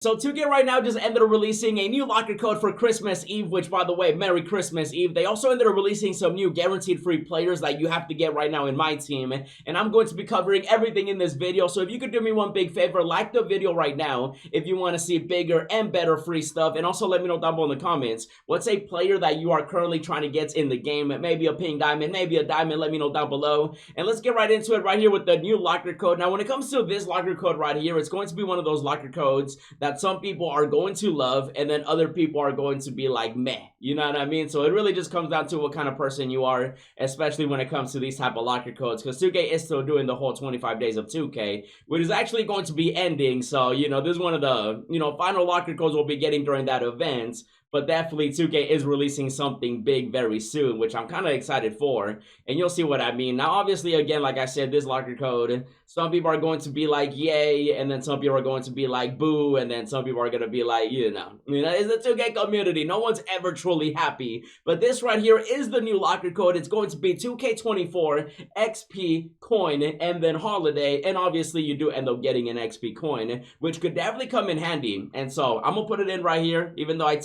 So 2K right now just ended up releasing a new locker code for Christmas Eve, which, by the way, Merry Christmas Eve. They also ended up releasing some new guaranteed free players that you have to get right now in my team, and I'm going to be covering everything in this video. So if you could do me one big favor, like the video right now if you want to see bigger and better free stuff, and also let me know down below in the comments what's a player that you are currently trying to get in the game. Maybe a pink diamond, maybe a diamond. Let me know down below, and let's get right into it right here with the new locker code. Now when it comes to this locker code right here, it's going to be one of those locker codes that some people are going to love and then other people are going to be like meh, you know what I mean? So it really just comes down to what kind of person you are, especially when it comes to these type of locker codes, because 2K is still doing the whole 25 days of 2K, which is actually going to be ending. So this is one of the final locker codes we'll be getting during that event. But definitely 2K is releasing something big very soon, which I'm kind of excited for, and you'll see what I mean. Now, obviously, again, like I said, this locker code, some people are going to be like, yay, and then some people are going to be like, boo, and then some people are going to be like, it's the 2K community. No one's ever truly happy. But this right here is the new locker code. It's going to be 2K24 XP coin and then holiday, and obviously you do end up getting an XP coin, which could definitely come in handy. And so I'm going to put it in right here, even though I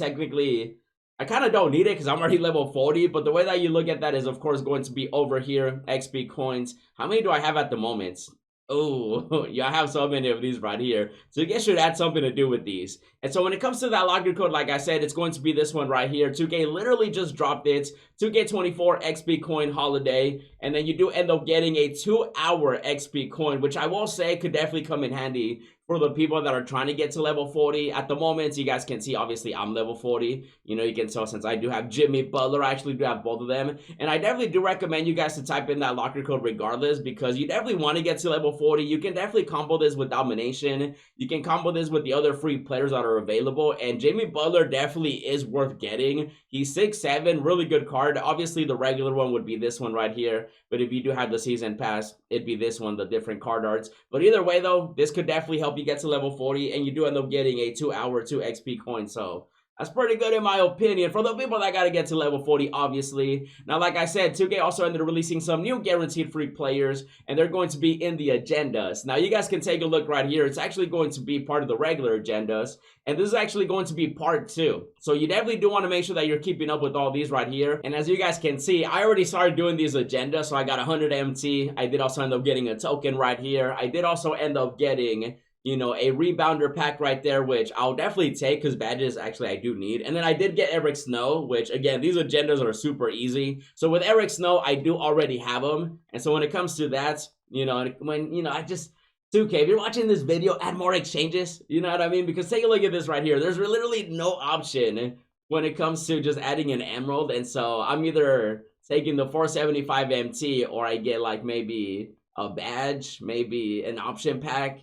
kind of don't need it because I'm already level 40, but the way that you look at that is, of course, going to be over here, XP coins. How many do I have at the moment? Oh, yeah, I have so many of these right here. So I guess should add something to do with these. And so when it comes to that locker code, like I said, it's going to be this one right here. 2K literally just dropped it. 2K24 XP coin holiday. And then you do end up getting a 2-hour XP coin, which I will say could definitely come in handy for the people that are trying to get to level 40. At the moment, you guys can see, obviously, I'm level 40. You can tell since I do have Jimmy Butler, I actually do have both of them. And I definitely do recommend you guys to type in that locker code regardless, because you definitely want to get to level 40. You can definitely combo this with Domination. You can combo this with the other free players that are available. And Jimmy Butler definitely is worth getting. He's 6'7", really good card. Obviously, the regular one would be this one right here. But if you do have the season pass, it'd be this one, the different card arts. But either way, though, this could definitely help you get to level 40, and you do end up getting a 2-hour 2 XP coin. So that's pretty good in my opinion for the people that got to get to level 40, obviously. Now, like I said, 2K also ended up releasing some new guaranteed free players, and they're going to be in the agendas. Now, you guys can take a look right here. It's actually going to be part of the regular agendas, and this is actually going to be part 2. So you definitely do want to make sure that you're keeping up with all these right here. And as you guys can see, I already started doing these agendas, so I got 100 MT. I did also end up getting a token right here. I did also end up getting a rebounder pack right there, which I'll definitely take because badges actually I do need. And then I did get Eric Snow, which again, these agendas are super easy. So with Eric Snow, I do already have him. And so when it comes to that, I just 2K, if you're watching this video, add more exchanges. You know what I mean? Because take a look at this right here. There's literally no option when it comes to just adding an emerald. And so I'm either taking the 475 MT or I get like maybe a badge, maybe an option pack,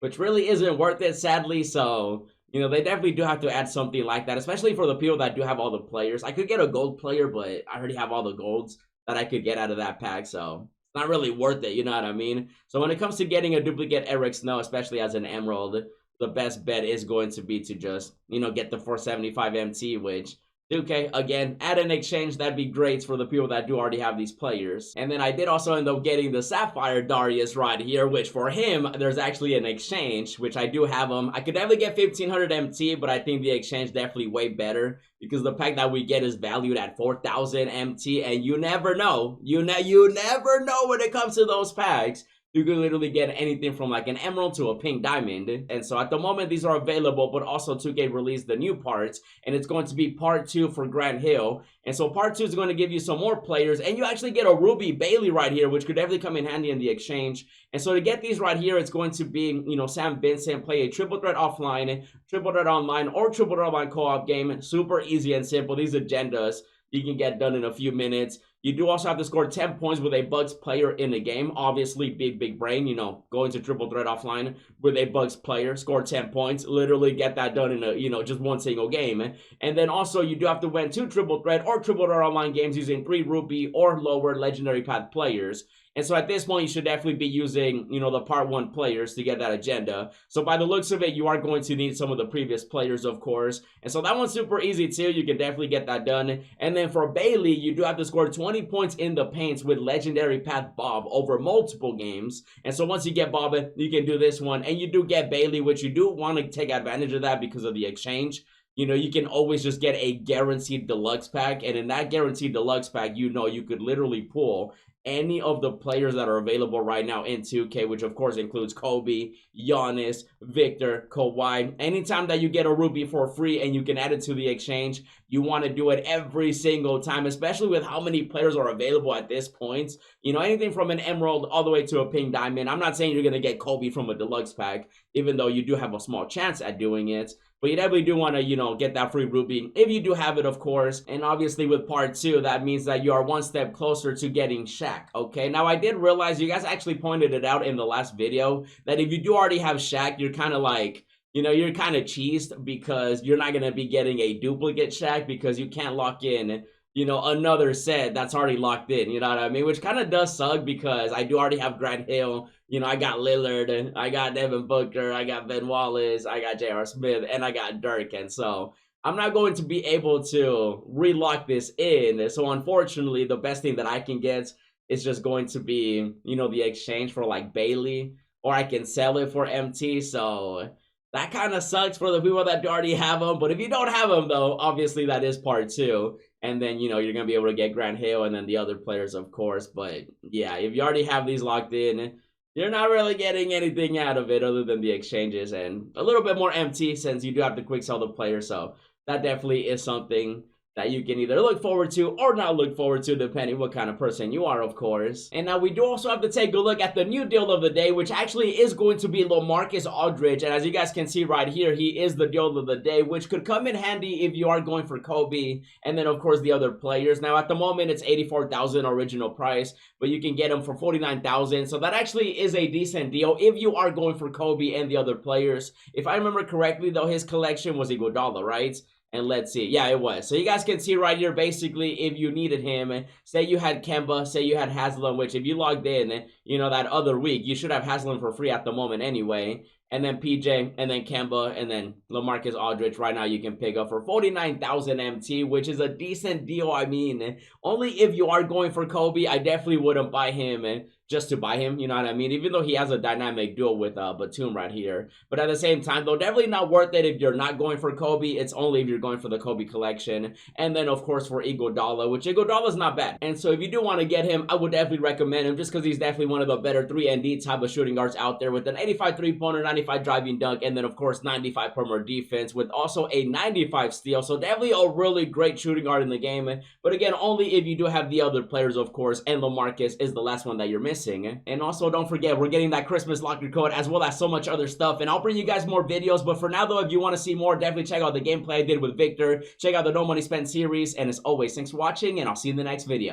which really isn't worth it, sadly. So, they definitely do have to add something like that, especially for the people that do have all the players. I could get a gold player, but I already have all the golds that I could get out of that pack, so it's not really worth it, you know what I mean? So when it comes to getting a duplicate Eric Snow, especially as an emerald, the best bet is going to be to just, get the 475 MT, which 2K, again, add an exchange. That'd be great for the people that do already have these players. And then I did also end up getting the Sapphire Darius right here, which for him, there's actually an exchange, which I do have him. I could definitely get 1500 MT, but I think the exchange definitely way better because the pack that we get is valued at 4000 MT, and you never know. You never know when it comes to those packs. You can literally get anything from like an emerald to a pink diamond. And so at the moment, these are available, but also 2K released the new parts, and it's going to be part 2 for Grant Hill. And so part 2 is going to give you some more players, and you actually get a Ruby Bailey right here, which could definitely come in handy in the exchange. And so to get these right here, it's going to be, Sam Vincent play a triple threat offline, triple threat online, or triple threat online co-op game. Super easy and simple. These agendas you can get done in a few minutes. You do also have to score 10 points with a Bugs player in the game. Obviously, big brain, go into triple threat offline with a Bugs player, score 10 points, literally get that done in a, just one single game. And then also you do have to win 2 triple threat or triple threat online games using 3 rupee or lower legendary path players. And so at this point, you should definitely be using, you know, the part 1 players to get that agenda. So by the looks of it, you are going to need some of the previous players, of course. And so that one's super easy too. You can definitely get that done. And then for Bailey, you do have to score 20 points in the paints with Legendary Path Bob over multiple games. And so once you get Bob, you can do this one. And you do get Bailey, which you do want to take advantage of that because of the exchange. You know, you can always just get a guaranteed deluxe pack. And in that guaranteed deluxe pack, you know, you could literally pull any of the players that are available right now in 2K, which of course includes Kobe, Giannis, Victor, Kawhi. Anytime that you get a rupee for free and you can add it to the exchange, you want to do it every single time, especially with how many players are available at this point. You know, anything from an emerald all the way to a pink diamond. I'm not saying you're going to get Kobe from a deluxe pack, even though you do have a small chance at doing it. But you definitely do want to, you know, get that free rupee if you do have it, of course. And obviously with part 2, that means that you are one step closer to getting Shaq, okay? Now, I did realize you guys actually pointed it out in the last video that if you do already have Shaq, you're kind of like, you know, you're kind of cheesed because you're not going to be getting a duplicate Shaq because you can't lock in, you know, another set that's already locked in, you know what I mean? Which kind of does suck because I do already have Grant Hill, you know, I got Lillard, I got Devin Booker, I got Ben Wallace, I got J.R. Smith, and I got Dirk, and so I'm not going to be able to relock this in. So unfortunately, the best thing that I can get is just going to be, you know, the exchange for like Bailey, or I can sell it for MT, so that kind of sucks for the people that already have them. But if you don't have them, though, obviously that is part 2. And then, you know, you're going to be able to get Grant Hill and then the other players, of course. But, yeah, if you already have these locked in, you're not really getting anything out of it other than the exchanges and a little bit more MT since you do have to quick sell the player. So that definitely is something that you can either look forward to or not look forward to, depending what kind of person you are, of course. And now we do also have to take a look at the new deal of the day, which actually is going to be LaMarcus Aldridge. And as you guys can see right here, he is the deal of the day, which could come in handy if you are going for Kobe and then, of course, the other players. Now, at the moment, it's $84,000 original price, but you can get him for $49,000. So that actually is a decent deal if you are going for Kobe and the other players. If I remember correctly, though, his collection was Iguodala, right? And let's see. Yeah, it was. So you guys can see right here, basically, if you needed him, say you had Kemba, say you had Haslam, which if you logged in, you know, that other week, you should have Haslam for free at the moment anyway. And then PJ, and then Kemba, and then LaMarcus Aldridge. Right now, you can pick up for 49,000 MT, which is a decent deal. I mean, only if you are going for Kobe, I definitely wouldn't buy him just to buy him, you know what I mean? Even though he has a dynamic duel with Batum right here. But at the same time, though, definitely not worth it if you're not going for Kobe. It's only if you're going for the Kobe collection. And then, of course, for Iguodala, which Iguodala's not bad. And so if you do want to get him, I would definitely recommend him just because he's definitely one of the better 3-and-D type of shooting guards out there with an 85 3-pointer, 95 driving dunk, and then, of course, 95 perimeter defense with also a 95 steal. So definitely a really great shooting guard in the game. But again, only if you do have the other players, of course, and LaMarcus is the last one that you're missing. And also, don't forget, we're getting that Christmas locker code as well as so much other stuff. And I'll bring you guys more videos. But for now, though, if you want to see more, definitely check out the gameplay I did with Victor. Check out the No Money Spent series. And as always, thanks for watching, and I'll see you in the next video.